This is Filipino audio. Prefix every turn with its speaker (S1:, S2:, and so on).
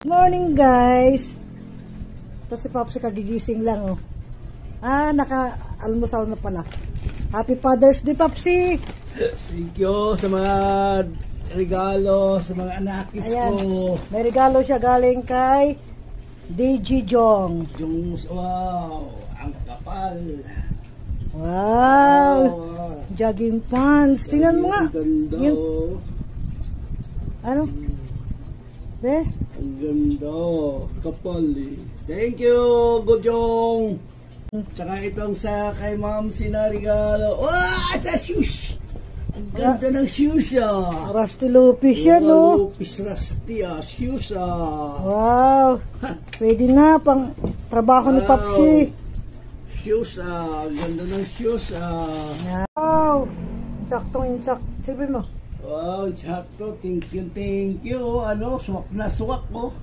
S1: Morning guys. Ito si Popsi kagigising lang oh. Naka-almusal na pala. Happy Father's Day Popsi.
S2: Thank you sa mga regalo sa mga anakis ko.
S1: May regalo siya galing kay DJ Jong.
S2: Wow, ang kapal.
S1: Wow. Jogging pants. Tingnan mo nga. Yung, ano?
S2: Ang ganda. Kapal eh. Thank you, Gojong. Tsaka itong sa kay Ma'am sinarigalo. Sa shoes. Ang ganda ng shoes
S1: Rusty Lupis yan no.
S2: Lupis Rusty shoes
S1: Wow. Pwede na pang trabaho ni Popsi.
S2: Shoes ang ganda ng shoes
S1: Wow. Saktong-insak. Sabi mo.
S2: Wow, sakto. Thank you. Swak na swak ko.